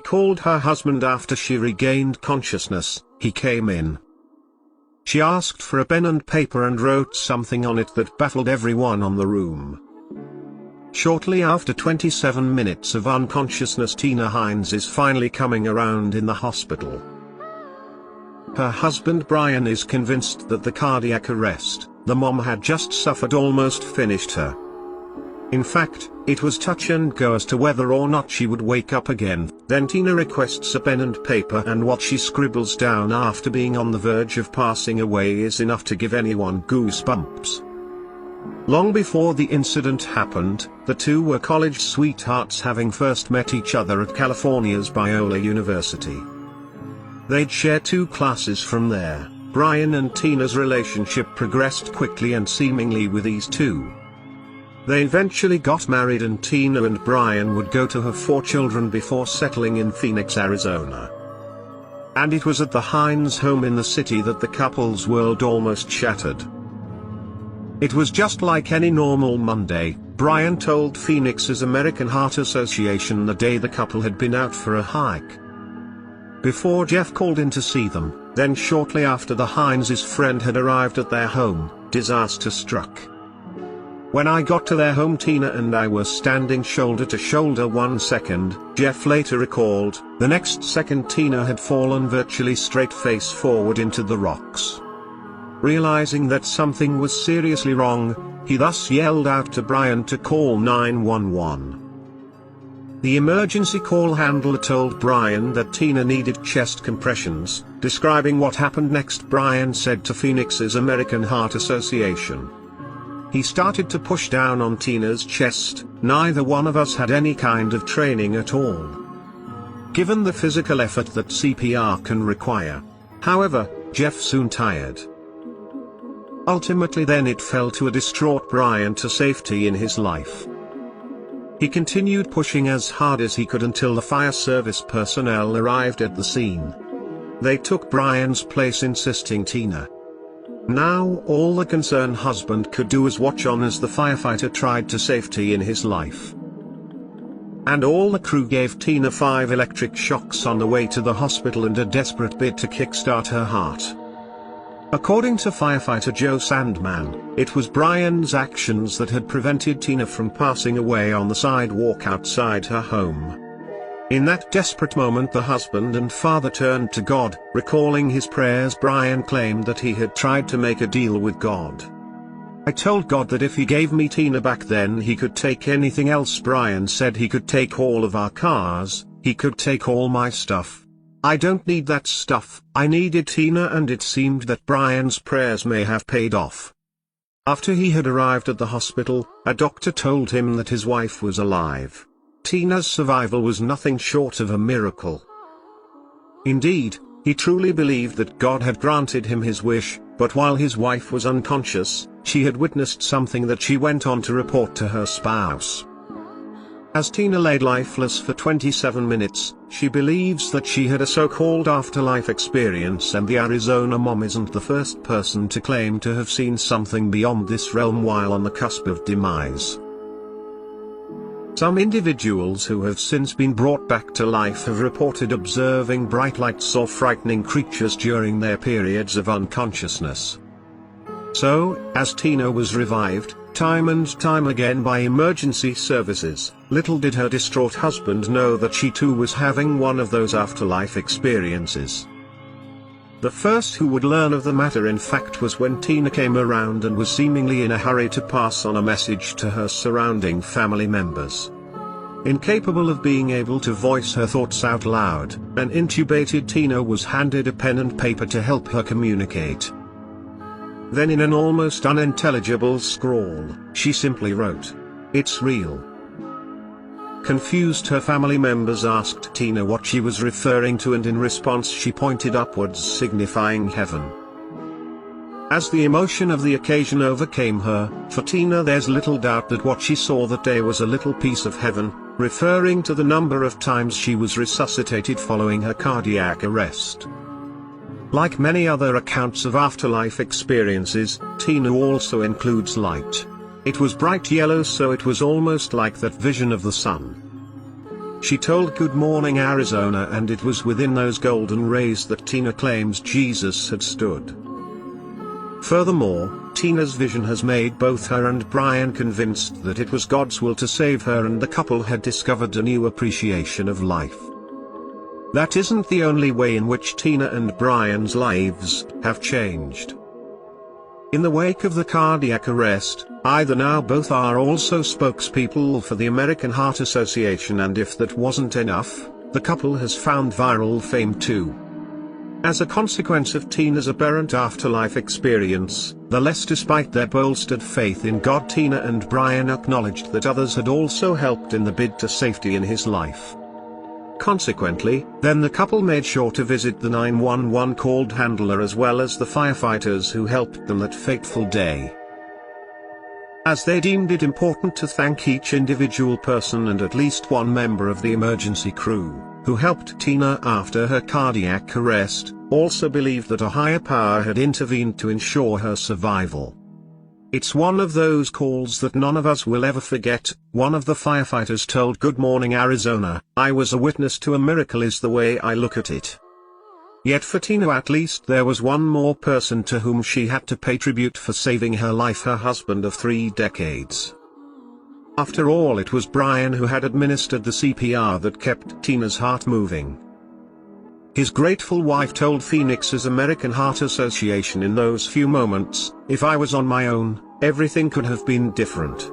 called her husband after she regained consciousness. He came in. She asked for a pen and paper and wrote something on it that baffled everyone in the room. Shortly after 27 minutes of unconsciousness, Tina Hines is finally coming around in the hospital. Her husband Brian is convinced that the cardiac arrest the mom had just suffered almost finished her. In fact, it was touch and go as to whether or not she would wake up again. Then Tina requests a pen and paper, and what she scribbles down after being on the verge of passing away is enough to give anyone goosebumps. Long before the incident happened, the two were college sweethearts, having first met each other at California's Biola University. They'd share 2 classes from there. Brian and Tina's relationship progressed quickly and seemingly with ease too. They eventually got married, and Tina and Brian would go to have 4 children before settling in Phoenix, Arizona. And it was at the Hines home in the city that the couple's world almost shattered. It was just like any normal Monday. Brian told Phoenix's American Heart Association the day the couple had been out for a hike. Before Jeff called in to see them, then shortly after the Hines' friend had arrived at their home, disaster struck. When I got to their home, Tina and I were standing shoulder to shoulder 1 second, Jeff later recalled. The next second Tina had fallen virtually straight face forward into the rocks. Realizing that something was seriously wrong, he thus yelled out to Brian to call 911. The emergency call handler told Brian that Tina needed chest compressions. Describing what happened next, Brian said to Phoenix's American Heart Association, "He started to push down on Tina's chest. Neither one of us had any kind of training at all, given the physical effort that CPR can require. However, Jeff soon tired. Ultimately then it fell to a distraught Brian to safety in his life. He continued pushing as hard as he could until the fire service personnel arrived at the scene. They took Brian's place, insisting Tina. Now all the concerned husband could do was watch on as the firefighter tried to safety in his life. And all the crew gave Tina 5 electric shocks on the way to the hospital in a desperate bid to kickstart her heart." According to firefighter Joe Sandman, it was Brian's actions that had prevented Tina from passing away on the sidewalk outside her home. In that desperate moment, the husband and father turned to God. Recalling his prayers, Brian claimed that he had tried to make a deal with God. "I told God that if he gave me Tina back, then he could take anything else." Brian said he could take all of our cars, he could take all my stuff. "I don't need that stuff, I needed Tina." And it seemed that Brian's prayers may have paid off. After he had arrived at the hospital, a doctor told him that his wife was alive. Tina's survival was nothing short of a miracle. Indeed, he truly believed that God had granted him his wish, but while his wife was unconscious, she had witnessed something that she went on to report to her spouse. As Tina laid lifeless for 27 minutes, she believes that she had a so-called afterlife experience, and the Arizona mom isn't the first person to claim to have seen something beyond this realm while on the cusp of demise. Some individuals who have since been brought back to life have reported observing bright lights or frightening creatures during their periods of unconsciousness. So, as Tina was revived, time and time again by emergency services, little did her distraught husband know that she too was having one of those afterlife experiences. The first who would learn of the matter, in fact, was when Tina came around and was seemingly in a hurry to pass on a message to her surrounding family members. Incapable of being able to voice her thoughts out loud, an intubated Tina was handed a pen and paper to help her communicate. Then in an almost unintelligible scrawl, she simply wrote, "It's real." Confused, her family members asked Tina what she was referring to, and in response she pointed upwards, signifying heaven. As the emotion of the occasion overcame her, for Tina there's little doubt that what she saw that day was a little piece of heaven, referring to the number of times she was resuscitated following her cardiac arrest. Like many other accounts of afterlife experiences, Tina also includes light. It was bright yellow, so it was almost like that vision of the sun. She told Good Morning Arizona, and it was within those golden rays that Tina claims Jesus had stood. Furthermore, Tina's vision has made both her and Brian convinced that it was God's will to save her, and the couple had discovered a new appreciation of life. That isn't the only way in which Tina and Brian's lives have changed. In the wake of the cardiac arrest, either now both are also spokespeople for the American Heart Association, and if that wasn't enough, the couple has found viral fame too. As a consequence of Tina's apparent afterlife experience, the less despite their bolstered faith in God, Tina and Brian acknowledged that others had also helped in the bid to safety in his life. Consequently, then the couple made sure to visit the 911 called handler as well as the firefighters who helped them that fateful day, as they deemed it important to thank each individual person and at least one member of the emergency crew, who helped Tina after her cardiac arrest, also believed that a higher power had intervened to ensure her survival. "It's one of those calls that none of us will ever forget," one of the firefighters told Good Morning Arizona. "I was a witness to a miracle is the way I look at it." Yet for Tina at least there was one more person to whom she had to pay tribute for saving her life, her husband of 3 decades. After all, it was Brian who had administered the CPR that kept Tina's heart moving. His grateful wife told Phoenix's American Heart Association in those few moments, "If I was on my own, everything could have been different.